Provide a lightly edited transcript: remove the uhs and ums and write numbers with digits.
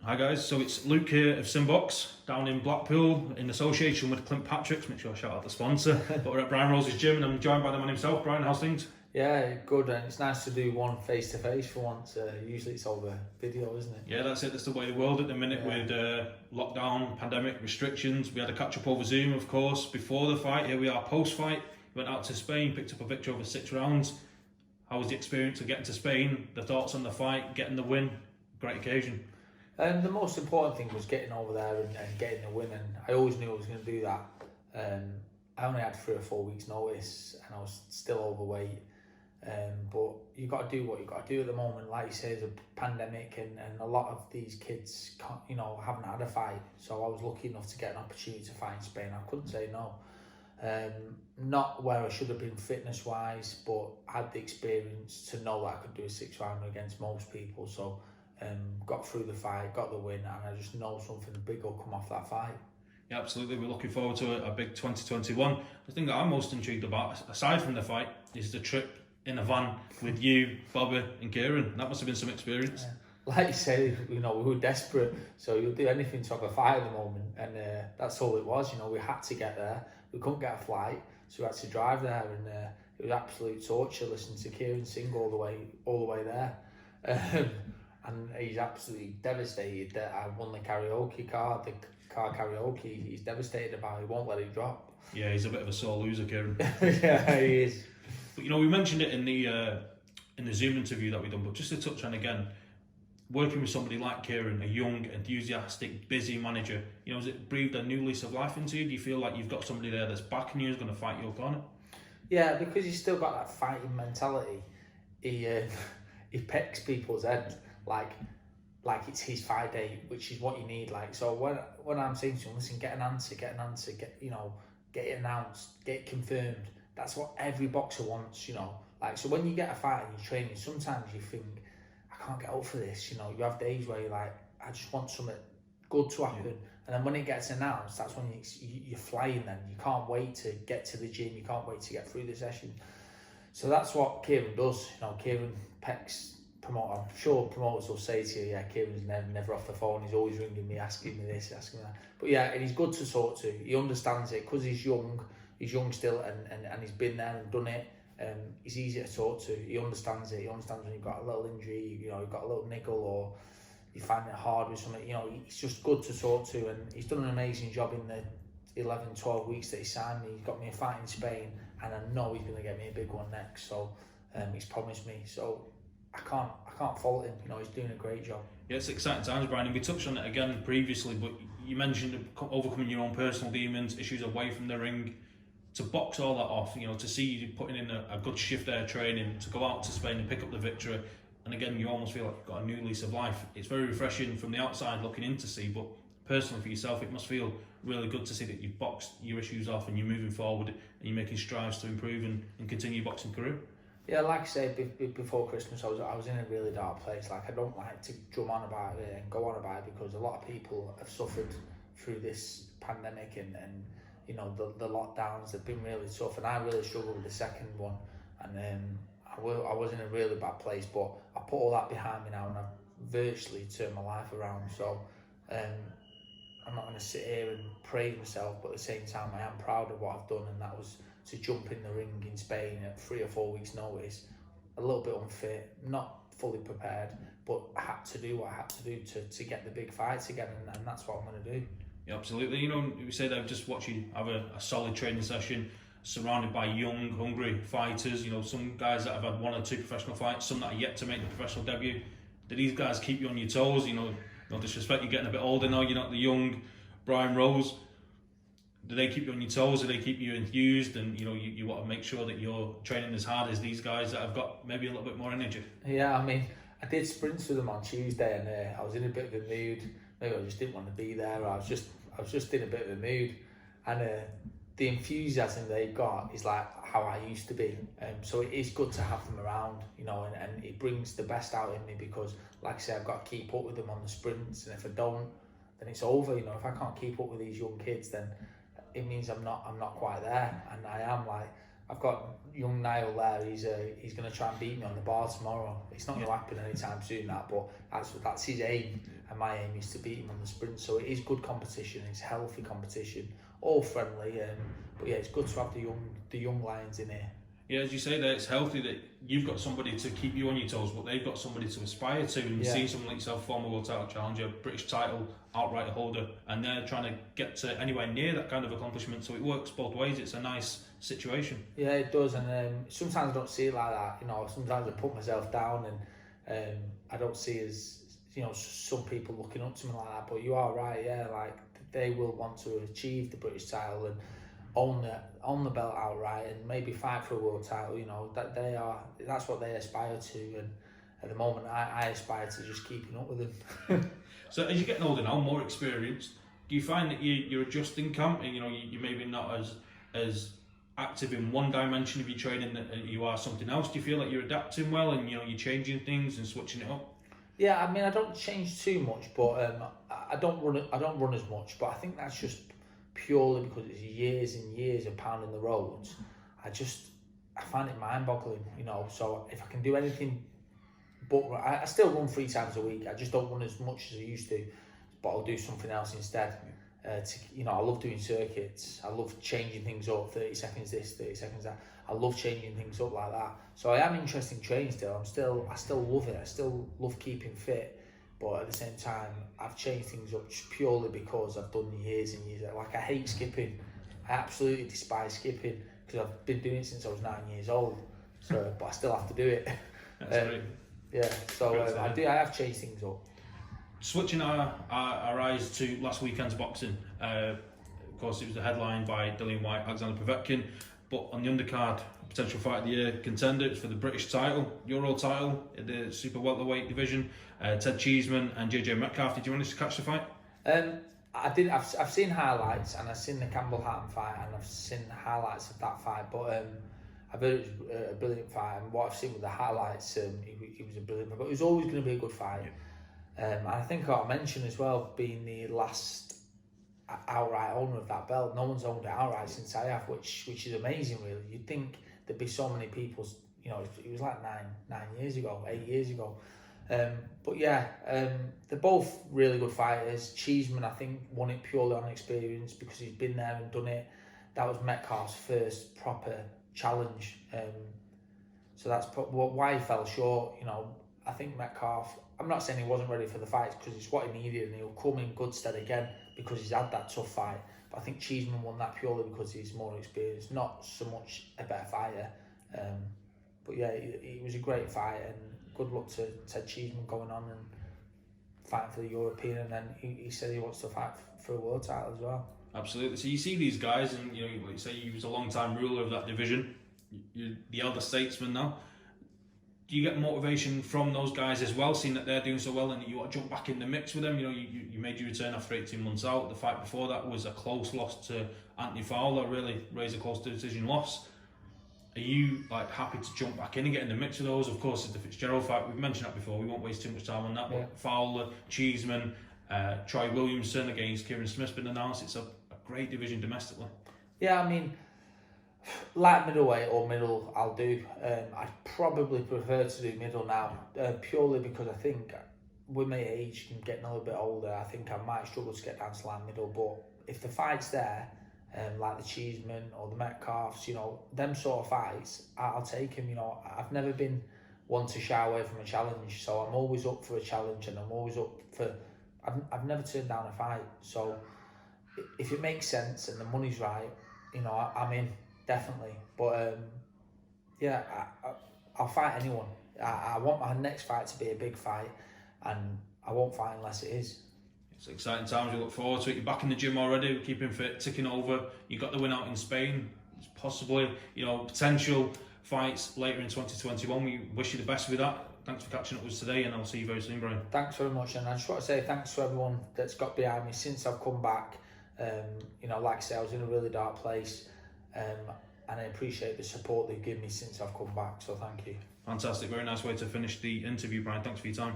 Hi guys, so it's Luke here of SimBoxx down in Blackpool in association with Clint Patrick's. Make sure I shout out the sponsor. But we're at Brian Rose's gym and I'm joined by the man himself. Brian, how's things? Yeah, good, and it's nice to do one face to face for once. Usually it's over video, isn't it? Yeah, that's it. That's the way of the world at the minute with lockdown, pandemic restrictions. We had a catch up over Zoom, of course, before the fight. Here we are post fight. Went out to Spain, picked up a victory over 6 rounds. How was the experience of getting to Spain? The thoughts on the fight, getting the win? Great occasion. And the most important thing was getting over there and getting the win, and I always knew I was going to do that. I only had 3 or 4 weeks notice and I was still overweight. But you got to do what you got to do at the moment. Like you say, there's a pandemic and a lot of these kids haven't had a fight. So I was lucky enough to get an opportunity to fight in Spain. I couldn't say no. Not where I should have been fitness wise, but I had the experience to know that I could do a 6-rounder against most people. So got through the fight, got the win, and I just know something big will come off that fight. Yeah, absolutely. We're looking forward to a big 2021. The thing that I'm most intrigued about, aside from the fight, is the trip in a van with you, Bobby and Kieran. That must have been some experience. Like you say, we were desperate, so you'll do anything to have a fight at the moment, and that's all it was. We had to get there. We couldn't get a flight, so we had to drive there, and it was absolute torture listening to Kieran sing all the way there. And he's absolutely devastated that I won the karaoke car karaoke. He's devastated about it. He won't let it drop. Yeah, he's a bit of a sore loser, Kieran. Yeah, he is. But we mentioned it in the Zoom interview that we done, but just to touch on again, working with somebody like Kieran, a young, enthusiastic, busy manager, has it breathed a new lease of life into you? Do you feel like you've got somebody there that's backing you, who's going to fight your corner? Yeah, because he's still got that fighting mentality. He pecks people's heads like it's his fight day, which is what you need. So when I'm saying to him, listen, get an answer, get it announced, get it confirmed. That's what every boxer wants, So when you get a fight and you're training, sometimes you think, I can't get up for this. You have days where you're like, I just want something good to happen. Yeah. And then when it gets announced, that's when you're flying then. You can't wait to get to the gym. You can't wait to get through the session. So that's what Kieran does. Kieran pecks promoter. I'm sure promoters will say to you, yeah, Kieran's never off the phone. He's always ringing me, asking me this, asking me that. But yeah, and he's good to talk to. He understands it because he's young. He's young still, and he's been there and done it. He's easy to talk to. He understands it. He understands when you've got a little injury, you've got a little niggle, or you find it hard with something. He's just good to talk to, and he's done an amazing job in the 11, 12 weeks that he signed me. He's got me a fight in Spain, and I know he's going to get me a big one next. So he's promised me. So I can't fault him. He's doing a great job. Yeah, it's exciting times, Brian. And we touched on it again previously, but you mentioned overcoming your own personal demons, issues away from the ring. To box all that off, to see you putting in a good shift there training, to go out to Spain and pick up the victory, and again you almost feel like you've got a new lease of life. It's very refreshing from the outside looking in to see, but personally for yourself it must feel really good to see that you've boxed your issues off and you're moving forward and you're making strides to improve and continue your boxing career. Yeah, like I said, before Christmas I was in a really dark place. I don't like to drum on about it and go on about it because a lot of people have suffered through this pandemic and the lockdowns have been really tough, and I really struggled with the second one, and I was in a really bad place, but I put all that behind me now and I've virtually turned my life around. So I'm not going to sit here and praise myself, but at the same time I am proud of what I've done, and that was to jump in the ring in Spain at 3 or 4 weeks notice, a little bit unfit, not fully prepared, but I had to do what I had to do to get the big fights again, and that's what I'm going to do. Yeah, absolutely. We say that just watch you have a solid training session surrounded by young, hungry fighters. Some guys that have had 1 or 2 professional fights, some that are yet to make the professional debut. Do these guys keep you on your toes? No disrespect, you're getting a bit older now, you're not the young Brian Rose. Do they keep you on your toes? Do they keep you enthused? And you want to make sure that you're training as hard as these guys that have got maybe a little bit more energy? Yeah, I did sprints with them on Tuesday, and I was in a bit of a mood. Maybe I just didn't want to be there. I was just in a bit of a mood, and the enthusiasm they got is like how I used to be. So it is good to have them around, and it brings the best out in me because, like I say, I've got to keep up with them on the sprints, and if I don't, then it's over. If I can't keep up with these young kids, then it means I'm not quite there, and I am like I've got young Niall there. He's going to try and beat me on the bar tomorrow. It's not going to happen anytime soon, but that's his aim, and my aim is to beat him on the sprint. So it is good competition. It's healthy competition, all friendly. But yeah, it's good to have the young lions in here. Yeah, as you say there, it's healthy that you've got somebody to keep you on your toes, but they've got somebody to aspire to. And see someone like yourself, former world title challenger, British title outright holder, and they're trying to get to anywhere near that kind of accomplishment. So it works both ways. It's a nice situation. Yeah, it does. And sometimes I don't see it like that. You know, sometimes I put myself down, and I don't see as, you know, some people looking up to me like that. But you are right. Yeah, like they will want to achieve the British title and own the belt outright, and maybe fight for a world title. You know, that's what they aspire to, and at the moment I aspire to just keeping up with them. So as you're getting older now, more experienced, do you find that you're adjusting camp, and you know you're maybe not as active in one dimension of your training that you are something else? Do you feel like you're adapting well, and you know you're changing things and switching it up? Yeah, I mean, I don't change too much, but I don't run as much, but I think that's just purely because it's years and years of pounding the roads. I find it mind-boggling, you know. So if I can do anything, but I still run 3 times a week. I just don't run as much as I used to, but I'll do something else instead. You know, I love doing circuits. I love changing things up. 30 seconds this, 30 seconds that. I love changing things up like that. So I am interested in training still. I still love it. I still love keeping fit. But at the same time, I've changed things up just purely because I've done years and years. Like, I hate skipping. I absolutely despise skipping because I've been doing it since I was 9 years old. So, but I still have to do it. That's great. Yeah. So I have changed things up. Switching our eyes to last weekend's boxing. Of course, it was the headline by Dillian Whyte, Alexander Povetkin. But on the undercard, potential fight of the year contender, it's for the British title, Euro title, in the super welterweight division. Ted Cheeseman and Metcalfe. Did you manage to catch the fight? I did. I've seen highlights, and I've seen the Campbell Hatton fight, and I've seen highlights of that fight. But I've heard it was a brilliant fight, and what I've seen with the highlights, it was a brilliant. But it was always going to be a good fight. And I think I mentioned as well, being the last outright owner of that belt. No one's owned it outright since I have, which is amazing, really. You'd think there'd be so many people. You know, it was like 8 years ago. But yeah, they're both really good fighters. Cheeseman, I think, won it purely on experience because he's been there and done it. That was Metcalfe's first proper challenge. So that's why he fell short. You know, I think Metcalfe, I'm not saying he wasn't ready for the fight because it's what he needed, and he'll come in good stead again because he's had that tough fight. But I think Cheeseman won that purely because he's more experienced, not so much a better fighter. But yeah, it was a great fight, and good luck to Ted Cheeseman going on and fighting for the European, and then he said he wants to fight for a world title as well. Absolutely. So you see these guys, and you know, like you say, he was a long-time ruler of that division. You're the elder statesman now. Do you get motivation from those guys as well, seeing that they're doing so well, and you want to jump back in the mix with them? You know, you made your return after 18 months out. The fight before that was a close loss to Anthony Fowler, really raised a close decision loss. Are you like happy to jump back in and get in the mix with those? Of course, it's the Fitzgerald fight. We've mentioned that before. We won't waste too much time on that. Yeah. But Fowler, Cheeseman, Troy Williamson against Kieran Smith's been announced. It's a great division domestically. Yeah, I mean, light middleweight or middle, I'll do. I probably prefer to do middle now, purely because I think with my age and getting a little bit older, I think I might struggle to get down to light middle. But if the fight's there, like the Cheeseman or the Metcalfes, you know, them sort of fights, I'll take them. You know, I've never been one to shy away from a challenge, so I'm always up for a challenge, and I'm always up for. I've never turned down a fight, so if it makes sense and the money's right, you know, I'm in definitely. But yeah, I'll fight anyone. I want my next fight to be a big fight, and I won't fight unless it is. It's exciting times. We look forward to it. You're back in the gym already. We're keeping fit, ticking over. You got the win out in Spain. It's possibly, you know, potential fights later in 2021. We wish you the best with that. Thanks for catching up with us today, and I'll see you very soon, Brian. Thanks very much, and I just want to say thanks to everyone that's got behind me since I've come back. You know, like I say, I was in a really dark place, and I appreciate the support they've given me since I've come back. So thank you. Fantastic. Very nice way to finish the interview, Brian. Thanks for your time.